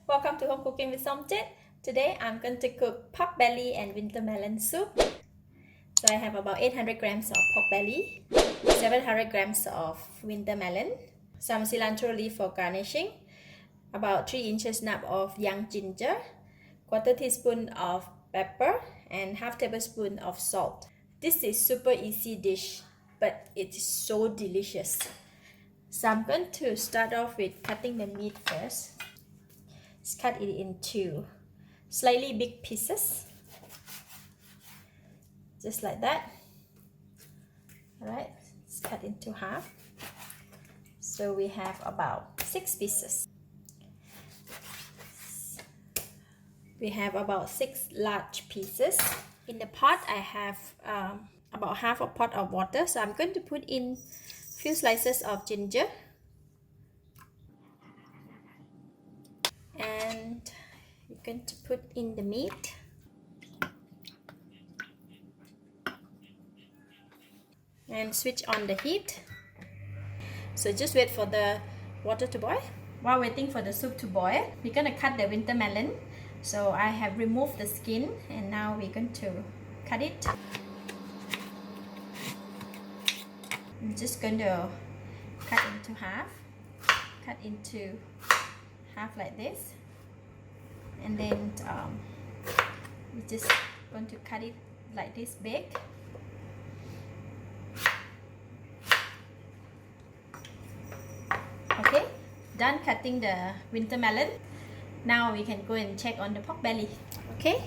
Welcome to Home Cooking with Somjit. Today I'm going to cook pork belly and winter melon soup. So I have about 800 grams of pork belly, 700 grams of winter melon, some cilantro leaf for garnishing, about 3 inches snap of young ginger, quarter teaspoon of pepper, and half tablespoon of salt. This is super easy dish, but it is so delicious. So I'm going to start off with cutting the meat first. Let's cut it into slightly big pieces, just like that. Alright, let's cut into half. So we have about 6 pieces. We have about 6 large pieces. In the pot, I have about half a pot of water. So I'm going to put in a few slices of ginger. And you're going to put in the meat. And switch on the heat. So just wait for the water to boil. While waiting for the soup to boil, we're going to cut the winter melon. So I have removed the skin and now we're going to cut it. I'm just going to cut into half. Cut into half like this. And then we're just going to cut it like this big. Okay, done cutting the winter melon. Now we can go and check on the pork belly. Okay,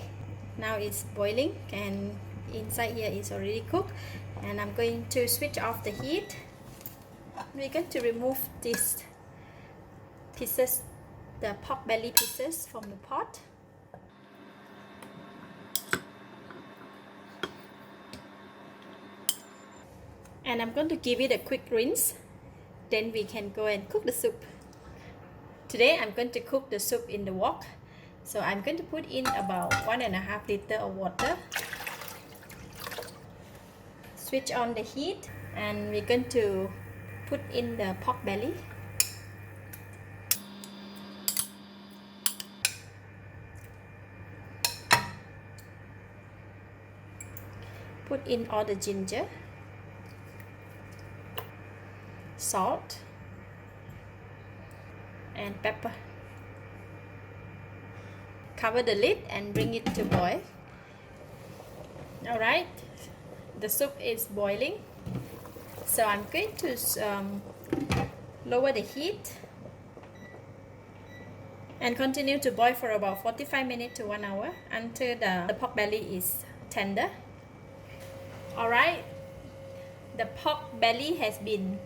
now it's boiling and inside here is already cooked. And I'm going to switch off the heat. We're going to remove these pieces, the pork belly pieces from the pot. And I'm going to give it a quick rinse. Then we can go and cook the soup. Today I'm going to cook the soup in the wok. So I'm going to put in about 1.5 liters of water. Switch on the heat and we're going to put in the pork belly. Put in all the ginger, salt, and pepper. Cover the lid and bring it to boil. Alright, the soup is boiling. So I'm going to lower the heat and continue to boil for about 45 minutes to 1 hour until the pork belly is tender. Alright, the pork belly has been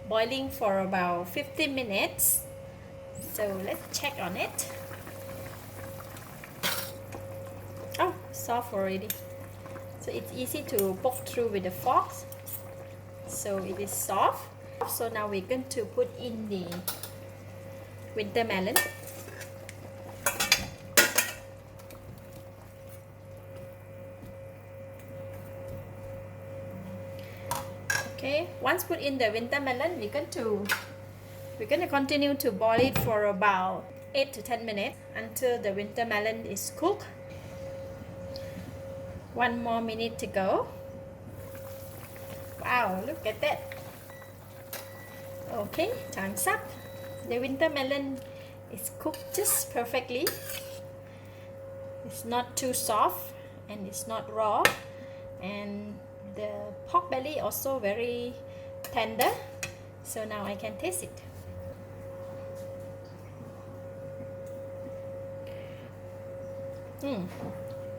boiling for about 15 minutes. So let's check on it. Oh, soft already. So it's easy to poke through with the fork. So it is soft. So now we're going to put in the winter melon. Okay, once put in the winter melon, we're going to continue to boil it for about 8 to 10 minutes until the winter melon is cooked. 1 more minute to go. Wow, look at that. Okay, time's up. The winter melon is cooked just perfectly. It's not too soft and it's not raw. And the pork belly also very tender. So now I can taste it.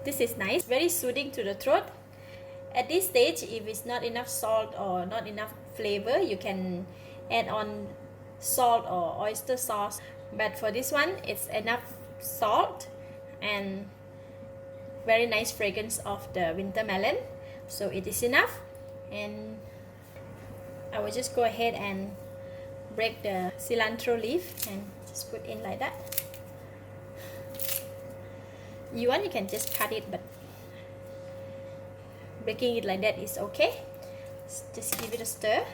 This is nice, very soothing to the throat. At this stage, if it's not enough salt or not enough flavor, you can add on salt or oyster sauce. But for this one, it's enough salt and very nice fragrance of the winter melon. So it is enough. And I will just go ahead and break the cilantro leaf and just put in like that. You can just cut it, but breaking it like that is okay. Just give it a stir.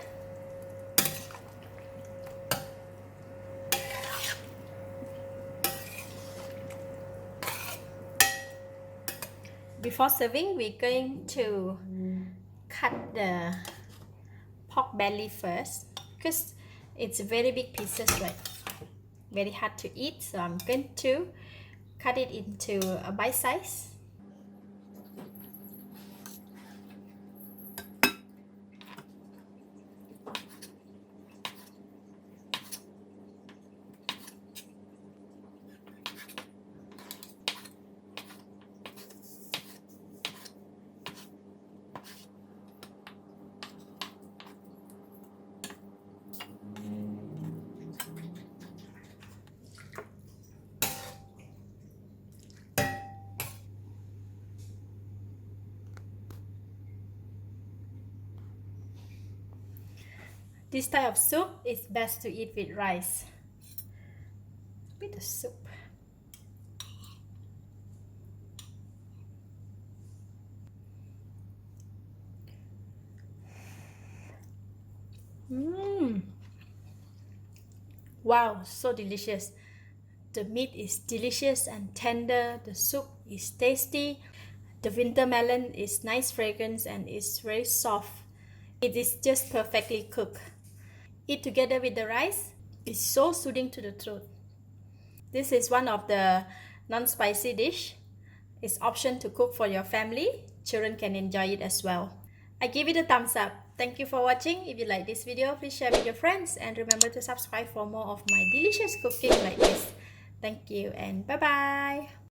Before serving, we're going to cut the pork belly first because it's very big pieces, right? Very hard to eat, so I'm going to cut it into a bite size. This type of soup is best to eat with rice. With the soup. Wow, so delicious. The meat is delicious and tender. The soup is tasty. The winter melon is nice fragrance and it's very soft. It is just perfectly cooked. Eat together with the rice. It's so soothing to the throat. This is one of the non-spicy dish. It's option to cook for your family. Children can enjoy it as well. I give it a thumbs up. Thank you for watching. If you like this video, please share with your friends and remember to subscribe for more of my delicious cooking like this. Thank you and bye-bye.